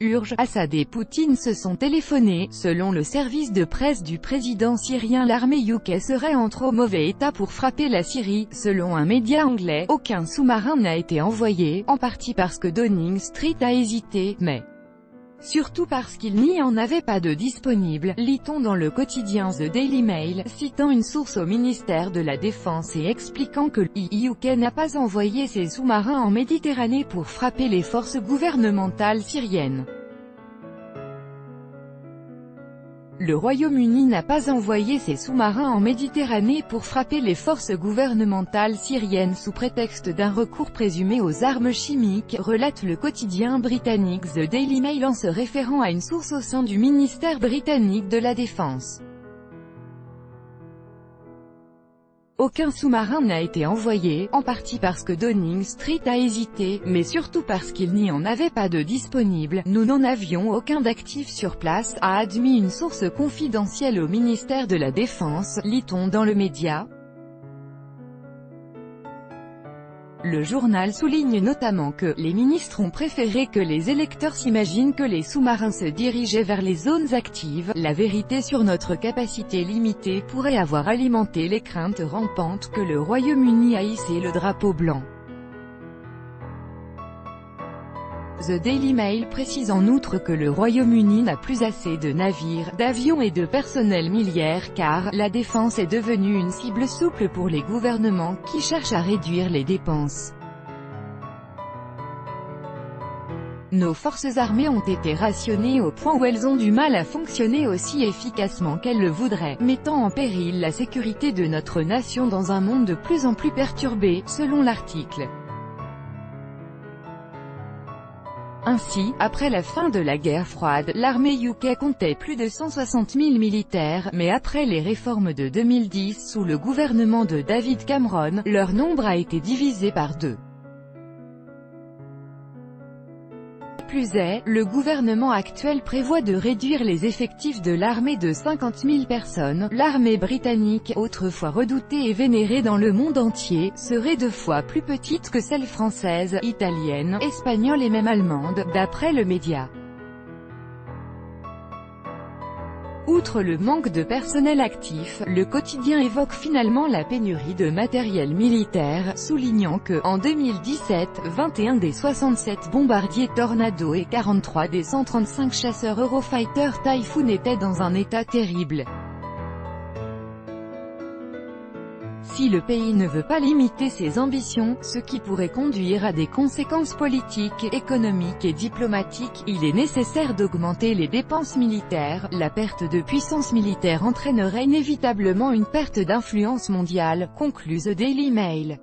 Urge, Assad et Poutine se sont téléphonés. Selon le service de presse du président syrien, l'armée UK serait en trop mauvais état pour frapper la Syrie. Selon un média anglais, aucun sous-marin n'a été envoyé, en partie parce que Downing Street a hésité, mais surtout parce qu'il n'y en avait pas de disponible, lit-on dans le quotidien The Daily Mail, citant une source au ministère de la Défense et expliquant que le UK n'a pas envoyé ses sous-marins en Méditerranée pour frapper les forces gouvernementales syriennes. Le Royaume-Uni n'a pas envoyé ses sous-marins en Méditerranée pour frapper les forces gouvernementales syriennes sous prétexte d'un recours présumé aux armes chimiques, relate le quotidien britannique The Daily Mail en se référant à une source au sein du ministère britannique de la Défense. Aucun sous-marin n'a été envoyé, en partie parce que Downing Street a hésité, mais surtout parce qu'il n'y en avait pas de disponible. Nous n'en avions aucun d'actif sur place, a admis une source confidentielle au ministère de la Défense, lit-on dans le média. Le journal souligne notamment que les ministres ont préféré que les électeurs s'imaginent que les sous-marins se dirigeaient vers les zones actives. La vérité sur notre capacité limitée pourrait avoir alimenté les craintes rampantes que le Royaume-Uni a hissé le drapeau blanc. The Daily Mail précise en outre que le Royaume-Uni n'a plus assez de navires, d'avions et de personnel militaire car la défense est devenue une cible souple pour les gouvernements qui cherchent à réduire les dépenses. Nos forces armées ont été rationnées au point où elles ont du mal à fonctionner aussi efficacement qu'elles le voudraient, mettant en péril la sécurité de notre nation dans un monde de plus en plus perturbé, selon l'article. Ainsi, après la fin de la guerre froide, l'armée UK comptait plus de 160 000 militaires, mais après les réformes de 2010 sous le gouvernement de David Cameron, leur nombre a été divisé par 2. Plus est, le gouvernement actuel prévoit de réduire les effectifs de l'armée de 50 000 personnes. L'armée britannique, autrefois redoutée et vénérée dans le monde entier, serait 2 fois plus petite que celle française, italienne, espagnole et même allemande, d'après le média. Outre le manque de personnel actif, le quotidien évoque finalement la pénurie de matériel militaire, soulignant que, en 2017, 21 des 67 bombardiers Tornado et 43 des 135 chasseurs Eurofighter Typhoon étaient dans un état terrible. Si le pays ne veut pas limiter ses ambitions, ce qui pourrait conduire à des conséquences politiques, économiques et diplomatiques, il est nécessaire d'augmenter les dépenses militaires. La perte de puissance militaire entraînerait inévitablement une perte d'influence mondiale, conclut The Daily Mail.